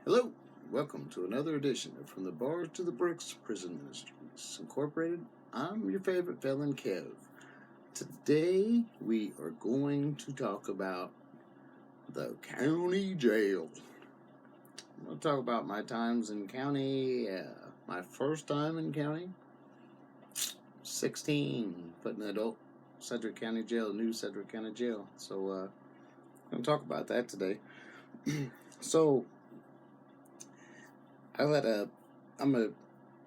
Hello, welcome to another edition of From the Bars to the Bricks Prison Ministries Incorporated. I'm your favorite felon, Kev. Today we are going to talk about the county jail. I'm going to talk about my times in county, my first time in county, 16, put in the adult Sedgwick County Jail, new Sedgwick County Jail. So I'm going to talk about that today. So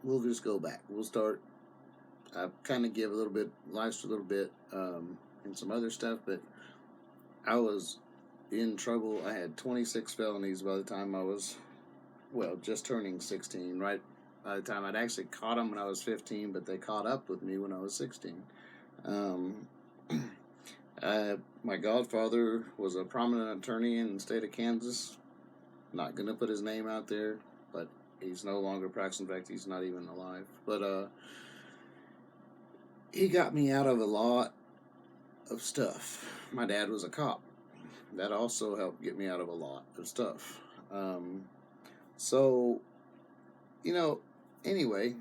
we'll just go back. We'll start. I kind of give a little bit, last a little bit, and some other stuff, but I was in trouble. I had 26 felonies by the time I was, just turning 16, right? By the time I'd actually caught them when I was 15, but they caught up with me when I was 16. My godfather was a prominent attorney in the state of Kansas. Not going to put his name out there, but he's no longer practicing. In fact, he's not even alive. But he got me out of a lot of stuff. My dad was a cop. That also helped get me out of a lot of stuff. Anyway,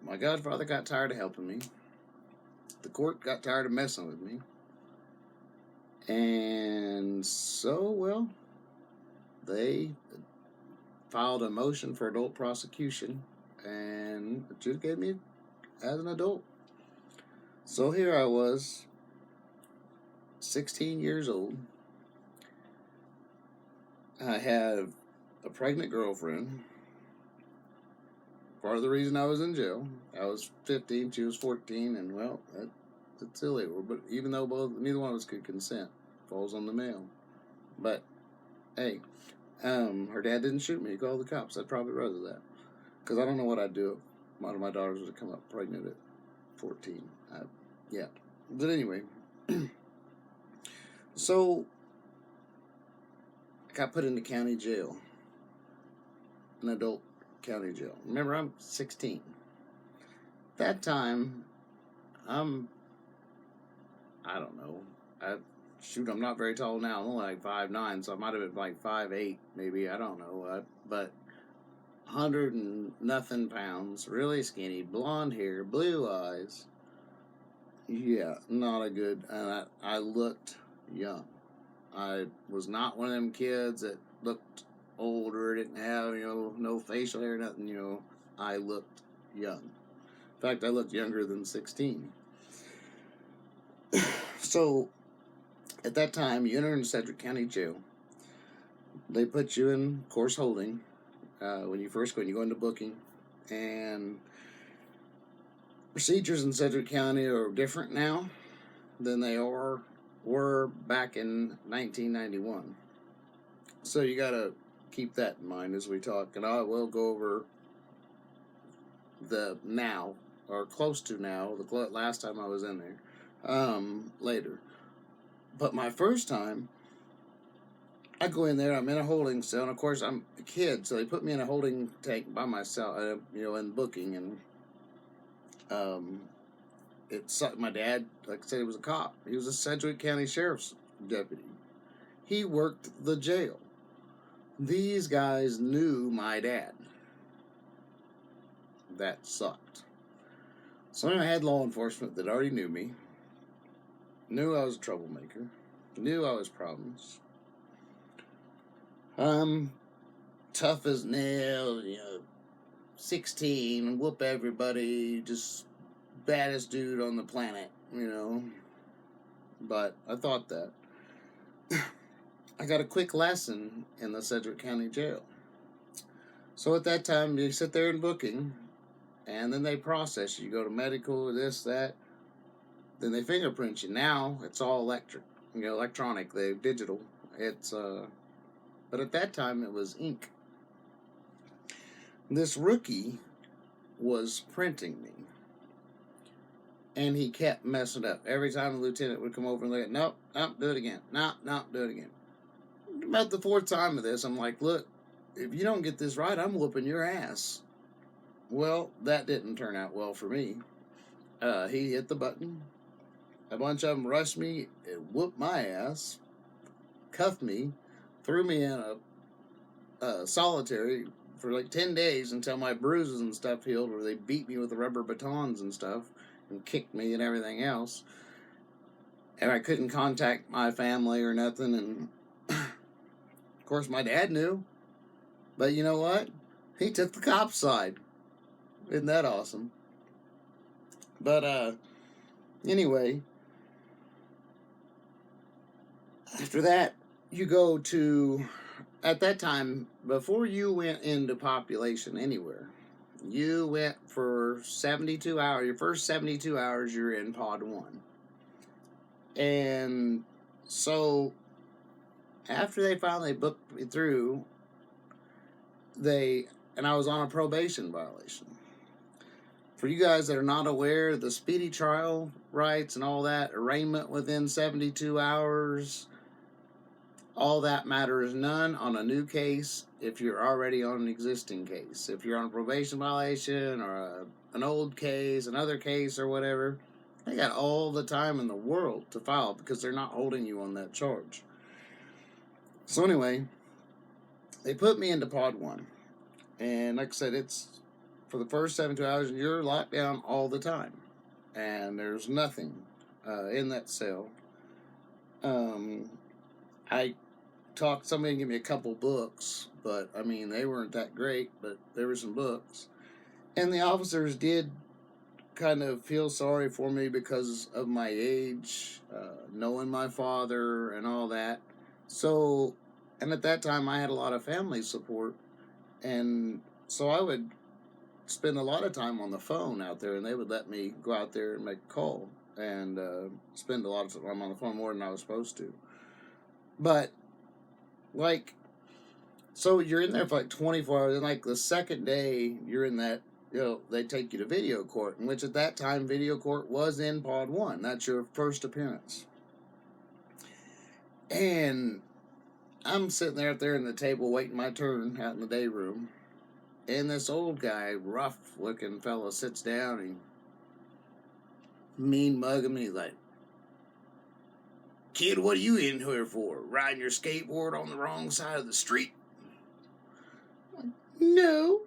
my godfather got tired of helping me. The court got tired of messing with me. And so, they filed a motion for adult prosecution and adjudicated me as an adult. So here I was, 16 years old. I have a pregnant girlfriend. Part of the reason I was in jail, I was 15, she was 14, and that's illegal. But even though neither one of us could consent, falls on the male. But hey, her dad didn't shoot me. He called the cops. I'd probably rather that, because I don't know what I'd do if one of my daughters would come up pregnant at 14. But anyway, so I got put into county jail, an adult county jail. Remember, I'm 16. That time, I don't know. I'm not very tall now. I'm only like 5'9", so I might have been like 5'8", maybe. I don't know. But 100 and nothing pounds, really skinny, blonde hair, blue eyes. Yeah, not a good. And I looked young. I was not one of them kids that looked older, didn't have, no facial hair, nothing, I looked young. In fact, I looked younger than 16. So, at that time, you enter into Sedgwick County Jail. They put you in course holding when you go into booking. And procedures in Sedgwick County are different now than they were back in 1991. So you got to keep that in mind as we talk. And I will go over the now, or close to now, the last time I was in there, later. But my first time, I go in there, I'm in a holding cell, and of course I'm a kid, so they put me in a holding tank by myself, in booking, and my dad, like I said, he was a cop. He was a Sedgwick County Sheriff's deputy. He worked the jail. These guys knew my dad. That sucked. So I had law enforcement that already knew me, knew I was a troublemaker, knew I was problems. Tough as nails, 16, whoop everybody, just baddest dude on the planet, But I thought that. I got a quick lesson in the Sedgwick County Jail. So at that time, you sit there in booking, and then they process you. You go to medical, this, that. Then they fingerprint you. Now it's all electronic. They're digital. But at that time it was ink. This rookie was printing me, and he kept messing up. Every time the lieutenant would come over and look at, nope, do it again. Nope, do it again. About the fourth time of this, I'm like, look, if you don't get this right, I'm whooping your ass. Well, that didn't turn out well for me. He hit the button. A bunch of them rushed me and whooped my ass, cuffed me, threw me in a solitary for like 10 days until my bruises and stuff healed, or they beat me with the rubber batons and stuff and kicked me and everything else. And I couldn't contact my family or nothing. And of course, my dad knew. But you know what? He took the cop's side. Isn't that awesome? But anyway, after that, you go to, at that time, before you went into population anywhere, you went for 72 hours. Your first 72 hours, you're in Pod 1. And so, after they finally booked me through, and I was on a probation violation. For you guys that are not aware, the speedy trial rights and all that, arraignment within 72 hours, all that matters none on a new case if you're already on an existing case. If you're on a probation violation or an old case, another case or whatever, they got all the time in the world to file because they're not holding you on that charge. So anyway, they put me into Pod 1. And like I said, it's for the first 72 hours, you're locked down all the time. And there's nothing in that cell. I talked somebody to give me a couple books, but I mean, they weren't that great, but there were some books. And the officers did kind of feel sorry for me because of my age, knowing my father and all that. So, and at that time I had a lot of family support, and so I would spend a lot of time on the phone out there, and they would let me go out there and make a call and spend a lot of time on the phone, more than I was supposed to. But like, so you're in there for like 24 hours, and like the second day you're in that, they take you to video court, in which at that time video court was in Pod 1. That's your first appearance. And I'm sitting there out there in the table waiting my turn out in the day room. And this old guy, rough-looking fellow, sits down and mean mugging me. He's like, "Kid, what are you in here for? Riding your skateboard on the wrong side of the street?" I'm like, "No."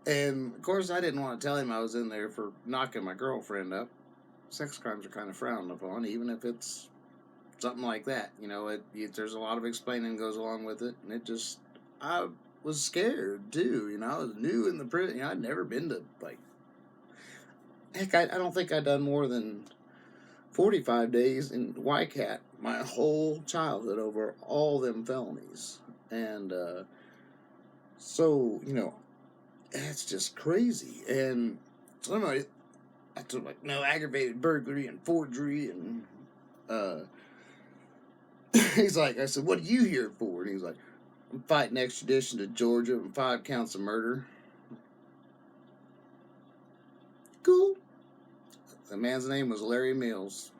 And, of course, I didn't want to tell him I was in there for knocking my girlfriend up. Sex crimes are kind of frowned upon, even if it's something like that. There's a lot of explaining goes along with it. And I was scared, too. I was new in the prison. I'd never been to, heck, I don't think I'd done more than 45 days in YCAT my whole childhood over all them felonies. And so, that's just crazy. And so anyway, I told him, no, aggravated burglary and forgery. And he's like, I said, "What are you here for?" And he's like, "I'm fighting extradition to Georgia and 5 counts of murder." Cool. The man's name was Larry Mills.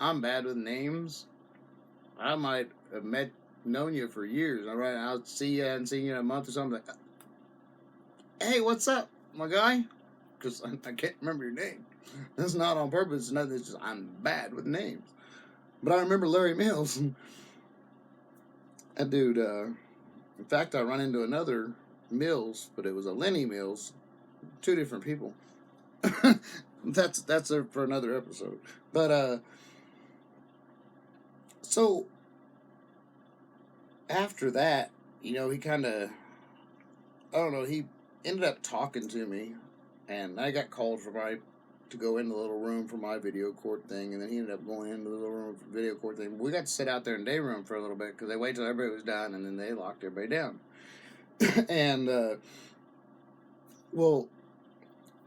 I'm bad with names. I might have known you for years. All right, I'll see you. I hadn't seen you in a month or something. Like, "Hey, what's up, my guy?" Because I can't remember your name. That's not on purpose. It's nothing. It's just I'm bad with names. But I remember Larry Mills. That dude. In fact, I run into another Mills, but it was a Lenny Mills. 2 different people. That's for another episode. But so after that, he kind of, I don't know, he ended up talking to me, and I got called to go into the little room for my video court thing, and then he ended up going into the little room for the video court thing. We got to sit out there in day room for a little bit because they waited till everybody was done, and then they locked everybody down. And well,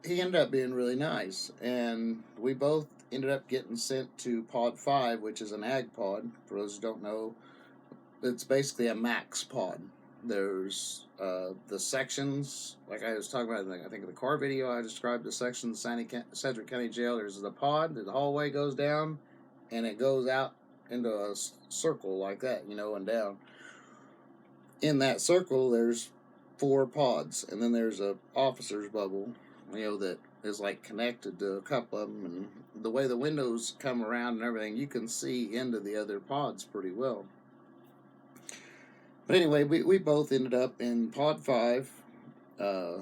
he ended up being really nice, and we both ended up getting sent to Pod 5, which is an ag pod. For those who don't know, it's basically a max pod. There's the sections, like I was talking about, I think in the car video, I described the sections of Sedgwick County Jail. There's the pod, the hallway goes down, and it goes out into a circle like that, and down. In that circle, there's 4 pods, and then there's a officer's bubble, that is like connected to a couple of them, and the way the windows come around and everything, you can see into the other pods pretty well. But anyway, we both ended up in Pod 5. Uh,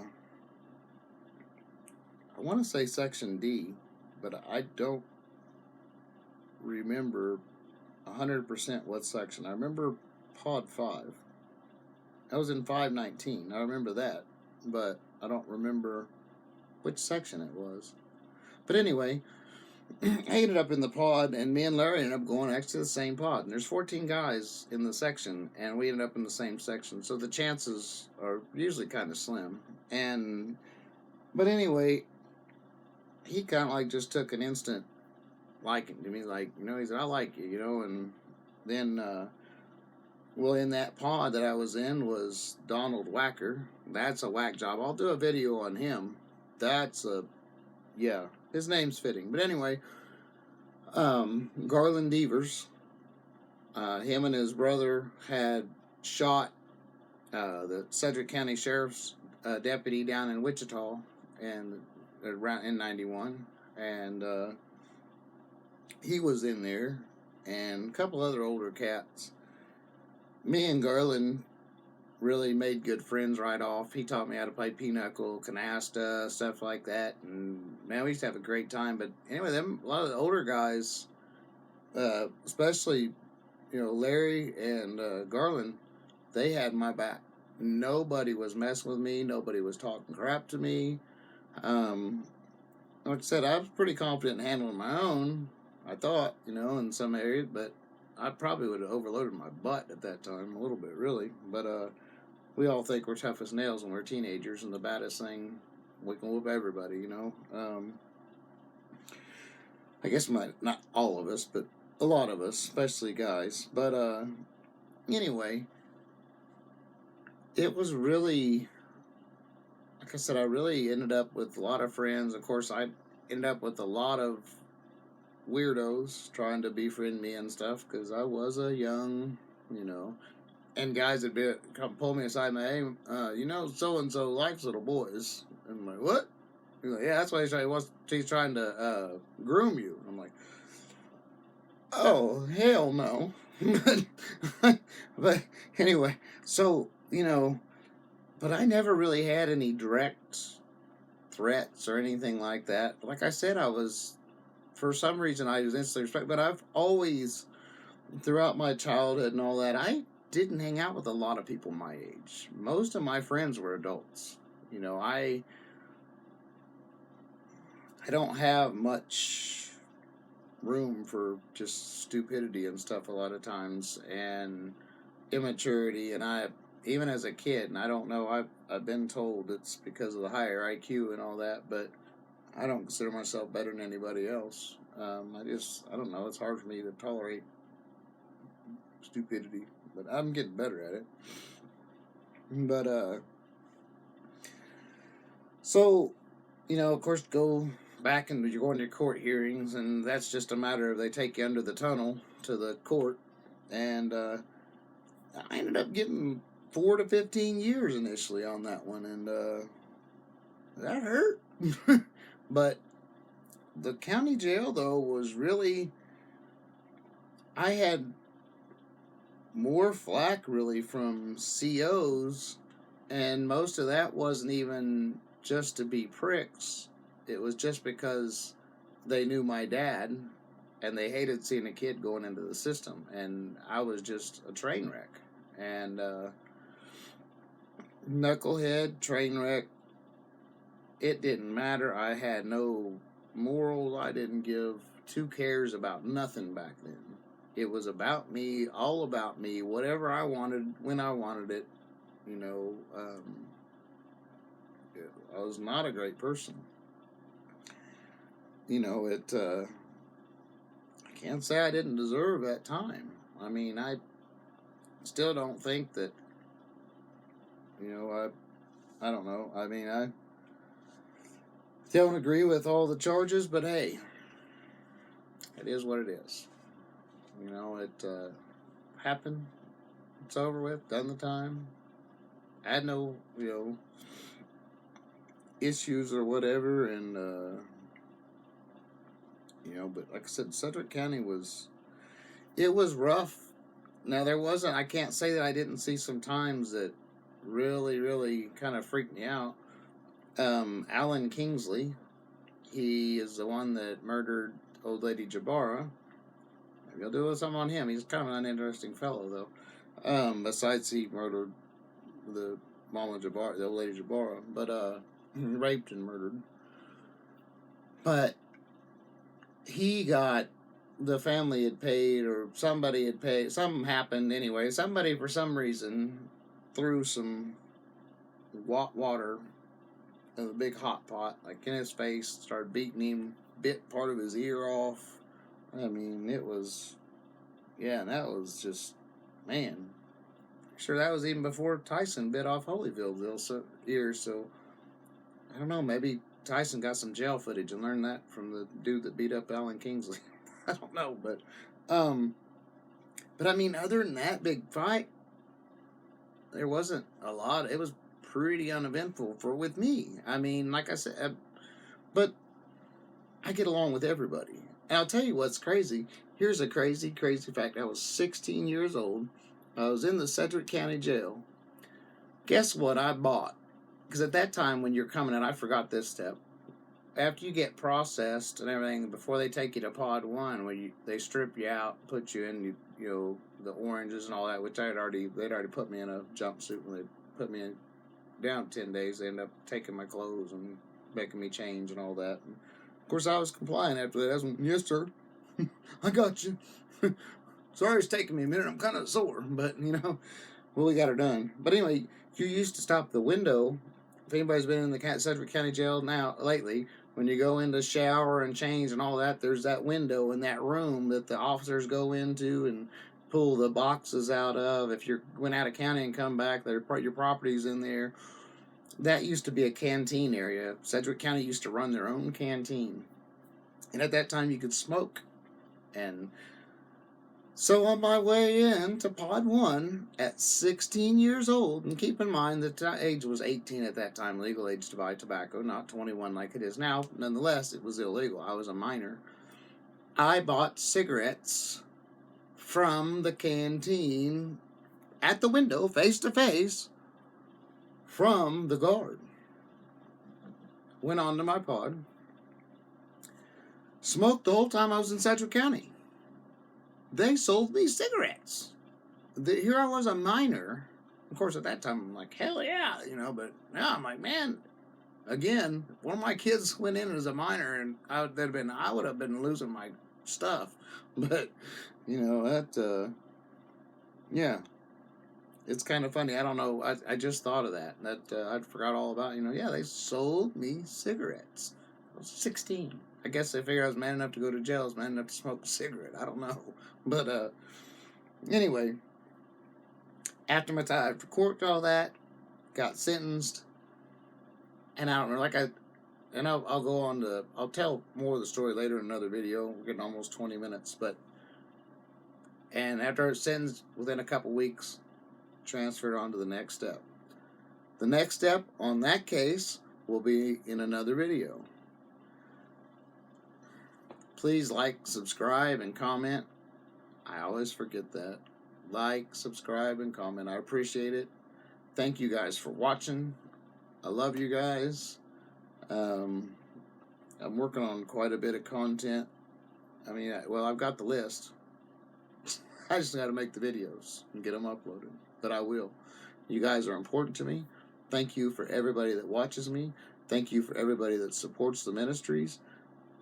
I want to say Section D, but I don't remember 100% what section. I remember Pod 5. I was in 519. I remember that, but I don't remember which section it was. But anyway, I ended up in the pod, and me and Larry ended up going next to the same pod. And there's 14 guys in the section, and we ended up in the same section. So the chances are usually kind of slim. But anyway, he kind of like just took an instant liking to me. Like, he said, I like you, and then, well, in that pod that I was in was Donald Wacker. That's a whack job. I'll do a video on him. Yeah, his name's fitting. But anyway, Garland Devers, him and his brother had shot the Sedgwick County Sheriff's deputy down in Wichita and around in 91, and he was in there, and a couple other older cats. Me and Garland really made good friends right off. He taught me how to play pinochle, canasta, stuff like that, and man, we used to have a great time. But anyway, a lot of the older guys, especially Larry and Garland, they had my back. Nobody was messing with me. Nobody was talking crap to me. Like I said, I was pretty confident in handling my own. I thought, in some areas, but I probably would have overloaded my butt at that time a little bit, really. But we all think we're tough as nails when we're teenagers, and the baddest thing, we can whoop everybody, I guess not all of us, but a lot of us, especially guys. But anyway, it was really, like I said, I really ended up with a lot of friends. Of course, I ended up with a lot of weirdos trying to befriend me and stuff, because I was a young, and guys would come pull me aside and say, hey, so-and-so likes little boys. And I'm like, what? He's like, yeah, that's why he's trying to groom you. I'm like, oh, hell no. But anyway, so, but I never really had any direct threats or anything like that. Like I said, for some reason, I was instantly respected, but I've always, throughout my childhood and all that, I didn't hang out with a lot of people my age. Most of my friends were adults. I don't have much room for just stupidity and stuff a lot of times, and immaturity, and even as a kid, and I don't know, I've been told it's because of the higher IQ and all that, but I don't consider myself better than anybody else. I don't know, it's hard for me to tolerate stupidity, but I'm getting better at it. But, so, of course, go back and you're going to court hearings, and that's just a matter of they take you under the tunnel to the court, and I ended up getting 4 to 15 years initially on that one, and that hurt. But the county jail, though, was really, I had more flack really from COs, and most of that wasn't even just to be pricks. It was just because they knew my dad, and they hated seeing a kid going into the system, and I was just a train wreck. And knucklehead, train wreck, it didn't matter. I had no morals. I didn't give two cares about nothing back then. It was about me, all about me, whatever I wanted, when I wanted it. I was not a great person. I can't say I didn't deserve that time. I mean, I still don't think that, I don't know. I mean, I don't agree with all the charges, but hey, it is what it is. It happened. It's over with. Done the time. I had no, issues or whatever, and but like I said, Sedgwick County was rough Now there wasn't. I can't say that I didn't see some times that really, really kind of freaked me out. Alan Kingsley, he is the one that murdered old lady Jabara. Maybe I'll do something on him. He's kind of an uninteresting fellow, though. Besides, he murdered the Mama Jabara, the old lady Jabara, but raped and murdered. But he got, the family had paid, or somebody had paid. Something happened anyway. Somebody, for some reason, threw some water in a big hot pot, like in his face, started beating him, bit part of his ear off. I mean, it was, yeah, that was just, man. Sure, that was even before Tyson bit off Holyfield's ear, so I don't know, maybe Tyson got some jail footage and learned that from the dude that beat up Alan Kingsley. I don't know, but I mean, other than that big fight, there wasn't a lot. It was pretty uneventful with me. I mean, like I said, but I get along with everybody. And I'll tell you what's crazy. Here's a crazy, crazy fact. I was 16 years old. I was in the Sedgwick County Jail. Guess what I bought? Because at that time, when you're coming in, I forgot this step. After you get processed and everything, before they take you to Pod 1, where they strip you out, put you in, you know, the oranges and all that, which they'd already put me in a jumpsuit when they put me in down 10 days. They ended up taking my clothes and making me change and all that. And of course, I was complying after that. I was, yes, sir. I got you. Sorry it's taking me a minute. I'm kind of sore, but, you know, well, we got her done. But anyway, you used to stop the window. If anybody's been in the Sedgwick County Jail lately, when you go in to shower and change and all that, there's that window in that room that the officers go into and pull the boxes out of. If you went out of county and come back, your property's in there. That used to be a canteen area. Sedgwick County used to run their own canteen. And at that time, you could smoke. And so on my way in to Pod 1 at 16 years old, and keep in mind that the age was 18 at that time, legal age to buy tobacco, not 21 like it is now. Nonetheless, it was illegal. I was a minor. I bought cigarettes from the canteen at the window, face to face, from the guard. Went on to my pod. Smoked the whole time I was in Sedgwick County. They sold me cigarettes. Here I was, a minor. Of course, at that time, I'm like, hell yeah, you know, but now I'm like, man, again, if one of my kids went in as a minor, and I would have been losing my stuff. But, you know, that, yeah, it's kind of funny. I don't know. I just thought of that. I forgot all about, you know, yeah, they sold me cigarettes. I was 16. I guess they figured I was man enough to go to jail. I was man enough to smoke a cigarette. I don't know. But, anyway, after my time, I court all that, got sentenced, and I don't know, I'll go on to, I'll tell more of the story later in another video. We're getting almost 20 minutes, and after I was sentenced, within a couple weeks, transferred on to the next step. The next step on that case will be in another video. Please like, subscribe, and comment. I always forget that. Like, subscribe, and comment. I appreciate it. Thank you guys for watching. I love you guys. I'm working on quite a bit of content. I mean, I've got the list. I just got to make the videos and get them uploaded. But I will. You guys are important to me. Thank you for everybody that watches me. Thank you for everybody that supports the ministries.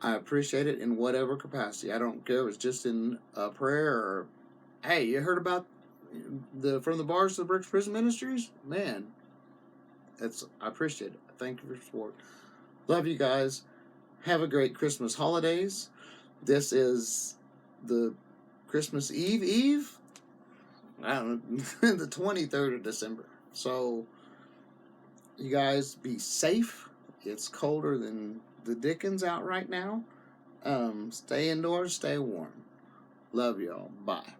I appreciate it in whatever capacity. I don't care if it's just in a prayer or, hey, you heard about From the Bars to the Bricks Prison Ministries? Man, I appreciate it. Thank you for your support. Love you guys. Have a great Christmas holidays. This is the Christmas Eve? I don't know, the 23rd of December. So, you guys be safe. It's colder than the dickens out right now. Stay indoors, stay warm. Love y'all. Bye.